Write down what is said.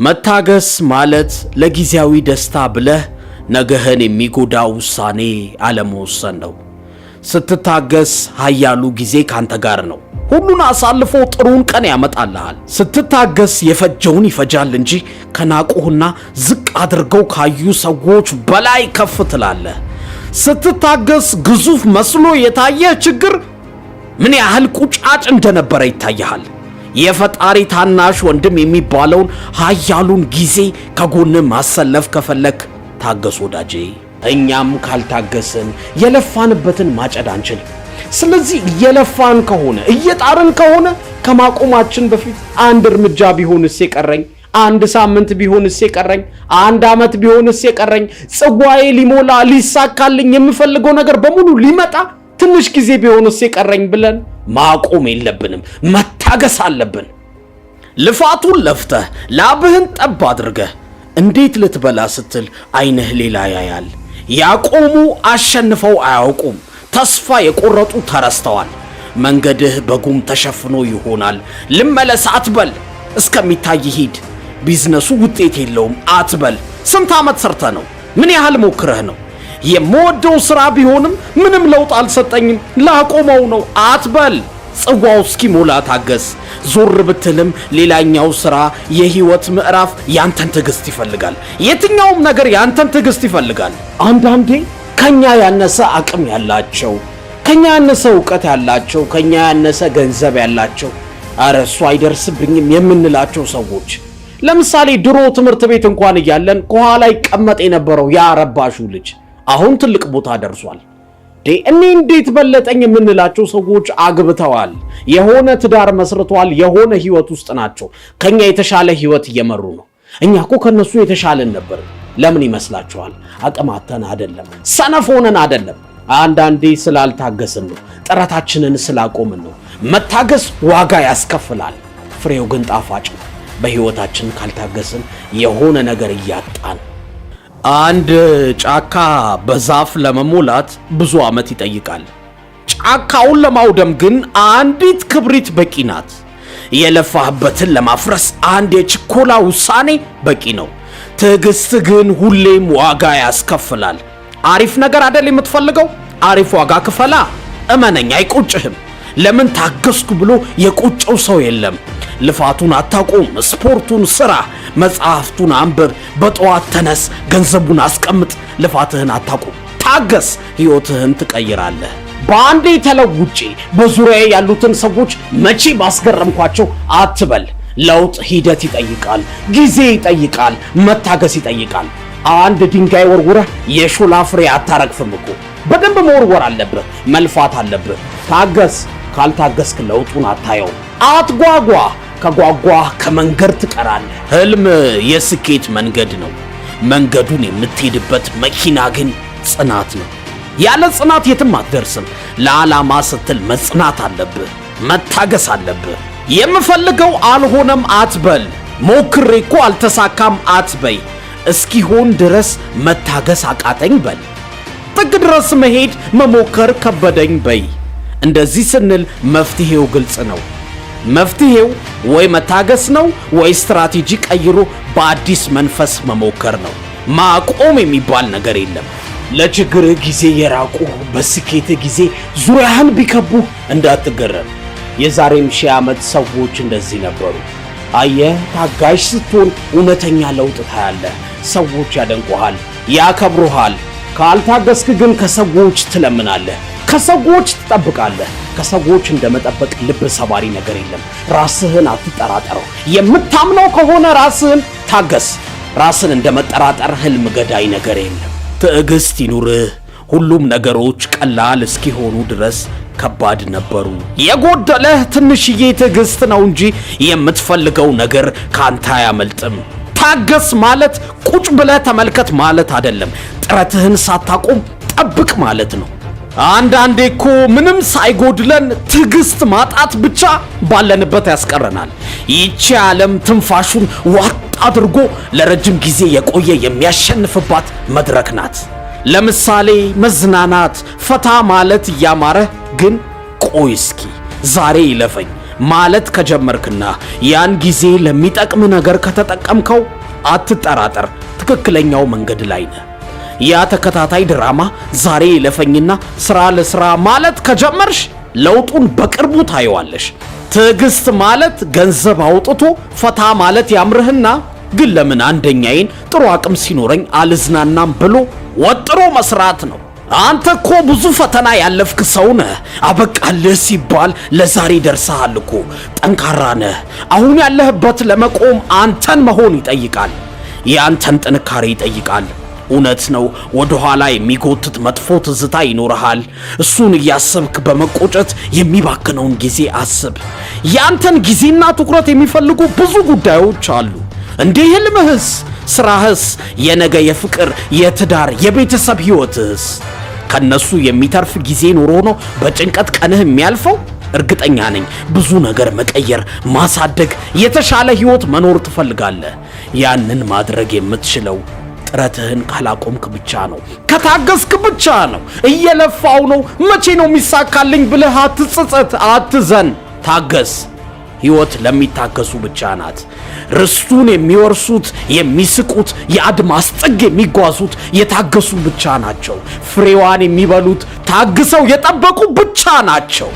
መታገስ ማለት ለጊዜያዊ ደስታ ብለህ ነገህን የሚጎዳ ውሳኔ አለመወሰን ነው። ስትታገስ ኃያሉ ጊዜ ካንተ ጋር ነው። ሁሉን አሳልፎ ጥሩን ቀን ያመጣልሃል። ስትታገስ የፈጀውን ይፈጃል እንጂ ከናቁህና ዝቅ አድርገው ካዩ ሰዎች በላይ ከፍ ትላለህ። ስትታገስ ግዙፍ መስሎ የታየ ችግር ምን ያህል ቁጫጭ እንደነበረ ይታያል። የፈጣሪ ታናሽ ወንድም የሚባለውን ኃያሉን ጊዜ ከጎን ማሰለፍ ከፈለክ ታገስ ወዳጄ። እኛም ካልታገስን የለፋንበትን ማጨድ አንችልም። ስለዚህ እየለፋን ከሆነ እየጣርን ከሆነ ከማቆማችን በፊት አንድ እርምጃ ቢሆንስ የቀረኝ፣ አንድ ሳምንት ቢሆንስ የቀረኝ፣ አንድ ዓመት ቢሆንስ የቀረኝ፣ ጽዋዬ ሊሞላ ሊሳካልኝ የምፈልገው ነገር በሙሉ ሊመጣ ትንሽ ጊዜ ቢሆንስ የቀረኝ ብለን ማቆም የለብንም። መታገስ አለብን። ልፋቱን ለፍተህ ላብህን ጠብ አድርገህ እንዴት ልትበላ ስትል አይንህ ሌላ ያያል። ያቆሙ አሸንፈው አያውቁም። ተስፋ የቆረጡ ተረስተዋል። መንገድህ በጉም ተሸፍኖ ይሆናል። ልመለስ አትበል። እስከሚታይ ሂድ። ቢዝነሱ ውጤት የለውም አትበል። ስንት ዓመት ሰርተ ነው? ምን ያህል ሞክረህ ነው? የምወደው ሥራ ቢሆንም ምንም ለውጥ አልሰጠኝም ላቆመው ነው አትበል። ጽዋው እስኪሞላ ታገስ። ዞር ብትልም ሌላኛው ሥራ የህይወት ምዕራፍ ያንተን ትዕግስት ይፈልጋል። የትኛውም ነገር ያንተን ትዕግስት ይፈልጋል። አንዳንዴ ከኛ ያነሰ አቅም ያላቸው፣ ከኛ ያነሰ ዕውቀት ያላቸው፣ ከኛ ያነሰ ገንዘብ ያላቸው አረ እሱ አይደርስብኝም የምንላቸው ሰዎች፣ ለምሳሌ ድሮ ትምህርት ቤት እንኳን እያለን ከኋላ ይቀመጥ የነበረው ያ ረባሹ ልጅ አሁን ትልቅ ቦታ ደርሷል። እኔ እንዴት በለጠኝ የምንላቸው ሰዎች አግብተዋል፣ የሆነ ትዳር መስርተዋል፣ የሆነ ህይወት ውስጥ ናቸው። ከኛ የተሻለ ህይወት እየመሩ ነው። እኛ እኮ ከነሱ የተሻለን ነበር። ለምን ይመስላችኋል? አቅማተን አይደለም፣ ሰነፍ ሆነን አይደለም። አንዳንዴ ስላልታገስን ነው፣ ጥረታችንን ስላቆምን ነው። መታገስ ዋጋ ያስከፍላል፣ ፍሬው ግን ጣፋጭ ነው። በህይወታችን ካልታገስን የሆነ ነገር እያጣን። አንድ ጫካ በዛፍ ለመሞላት ብዙ ዓመት ይጠይቃል። ጫካውን ለማውደም ግን አንዲት ክብሪት በቂ ናት። የለፋህበትን ለማፍረስ አንድ የችኮላ ውሳኔ በቂ ነው። ትዕግስት ግን ሁሌም ዋጋ ያስከፍላል። አሪፍ ነገር አይደል የምትፈልገው? አሪፍ ዋጋ ክፈላ። እመነኝ፣ አይቆጭህም። ለምን ታገስኩ ብሎ የቆጨው ሰው የለም። ልፋቱን አታቁም። ስፖርቱን ስራ፣ መጽሐፍቱን አንብብ፣ በጠዋት ተነስ፣ ገንዘቡን አስቀምጥ። ልፋትህን አታቁም። ታገስ፣ ህይወትህን ትቀይራለህ። በአንዴ ተለውጬ በዙሪያዬ ያሉትን ሰዎች መቼ ባስገረምኳቸው አትበል። ለውጥ ሂደት ይጠይቃል፣ ጊዜ ይጠይቃል፣ መታገስ ይጠይቃል። አንድ ድንጋይ ወርውረህ የሾላ ፍሬ አታረግፍም እኮ። በደንብ መወርወር አለብህ፣ መልፋት አለብህ። ታገስ። ካልታገስክ ለውጡን አታየው። አትጓጓ። ከጓጓህ ከመንገድ ትቀራለህ። ህልም የስኬት መንገድ ነው። መንገዱን የምትሄድበት መኪና ግን ጽናት ነው። ያለ ጽናት የትም አትደርስም። ለዓላማ ስትል መጽናት አለብህ፣ መታገስ አለብህ። የምፈልገው አልሆነም አትበል። ሞክሬ እኮ አልተሳካም አትበይ። እስኪሆን ድረስ መታገስ አቃተኝ በል። ጥግ ድረስ መሄድ መሞከር ከበደኝ በይ። እንደዚህ ስንል መፍትሄው ግልጽ ነው። መፍትሄው ወይ መታገስ ነው ወይ ስትራቴጂ ቀይሮ በአዲስ መንፈስ መሞከር ነው። ማቆም የሚባል ነገር የለም። ለችግርህ ጊዜ የራቁ በስኬትህ ጊዜ ዙሪያህን ቢከቡ እንዳትገረም። የዛሬም 1000 ዓመት ሰዎች እንደዚህ ነበሩ። አየህ፣ ታጋሽ ስትሆን እውነተኛ ለውጥ ታያለህ። ሰዎች ያደንቁሃል፣ ያከብሩሃል። ካልታገስክ ግን ከሰዎች ትለምናለህ፣ ከሰዎች ትጠብቃለህ። ከሰዎች እንደመጠበቅ ልብ ሰባሪ ነገር የለም። ራስህን አትጠራጠረው። የምታምነው ከሆነ ራስህን ታገስ። ራስን እንደመጠራጠር ህልም ገዳይ ነገር የለም። ትዕግስት ይኑርህ። ሁሉም ነገሮች ቀላል እስኪሆኑ ድረስ ከባድ ነበሩ። የጎደለህ ትንሽዬ ትዕግስት ነው እንጂ የምትፈልገው ነገር ካንተ አያመልጥም። ታገስ ማለት ቁጭ ብለህ ተመልከት ማለት አይደለም። ጥረትህን ሳታቆም ጠብቅ ማለት ነው። አንዳንዴ እኮ ምንም ሳይጎድለን ትዕግስት ማጣት ብቻ ባለንበት ያስቀረናል። ይቺ ዓለም ትንፋሹን ዋጥ አድርጎ ለረጅም ጊዜ የቆየ የሚያሸንፍባት መድረክ ናት። ለምሳሌ መዝናናት፣ ፈታ ማለት እያማረህ ግን ቆይ እስኪ ዛሬ ይለፈኝ ማለት ከጀመርክና ያን ጊዜ ለሚጠቅም ነገር ከተጠቀምከው አትጠራጠር፣ ትክክለኛው መንገድ ላይ ነህ። ያ ተከታታይ ድራማ ዛሬ ለፈኝና ስራ ለስራ ማለት ከጀመርሽ ለውጡን በቅርቡ ታየዋለሽ። ትዕግስት ማለት ገንዘብ አውጥቶ ፈታ ማለት ያምርህና ግን ለምን አንደኛዬን ጥሩ አቅም ሲኖረኝ አልዝናናም ብሎ ወጥሮ መስራት ነው። አንተ እኮ ብዙ ፈተና ያለፍክ ሰው ነህ። አበቃልህ ሲባል ለዛሬ ደርሰሃል እኮ። ጠንካራ ነህ። አሁን ያለህበት ለመቆም አንተን መሆን ይጠይቃል። የአንተን ጥንካሬ ይጠይቃል። እውነት ነው፣ ወደ ኋላ የሚጎትት መጥፎ ትዝታ ይኖርሃል። እሱን እያሰብክ በመቆጨት የሚባክነውን ጊዜ አስብ። ያንተን ጊዜና ትኩረት የሚፈልጉ ብዙ ጉዳዮች አሉ። እንደ ህልምህስ፣ ስራህስ፣ የነገ የፍቅር፣ የትዳር፣ የቤተሰብ ህይወትስ ከነሱ የሚተርፍ ጊዜ ኖሮ ነው በጭንቀት ቀንህ የሚያልፈው? እርግጠኛ ነኝ ብዙ ነገር መቀየር፣ ማሳደግ፣ የተሻለ ህይወት መኖር ትፈልጋለህ። ያንን ማድረግ የምትችለው ጥረትህን ካላቆምክ ብቻ ነው፣ ከታገስክ ብቻ ነው። እየለፋው ነው፣ መቼ ነው የሚሳካልኝ ብለህ አትጸጸት፣ አትዘን፣ ታገስ። ህይወት ለሚታገሱ ብቻ ናት። ርስቱን የሚወርሱት፣ የሚስቁት፣ የአድማስ ጥግ የሚጓዙት የታገሱ ብቻ ናቸው። ፍሬዋን የሚበሉት ታግሰው የጠበቁ ብቻ ናቸው።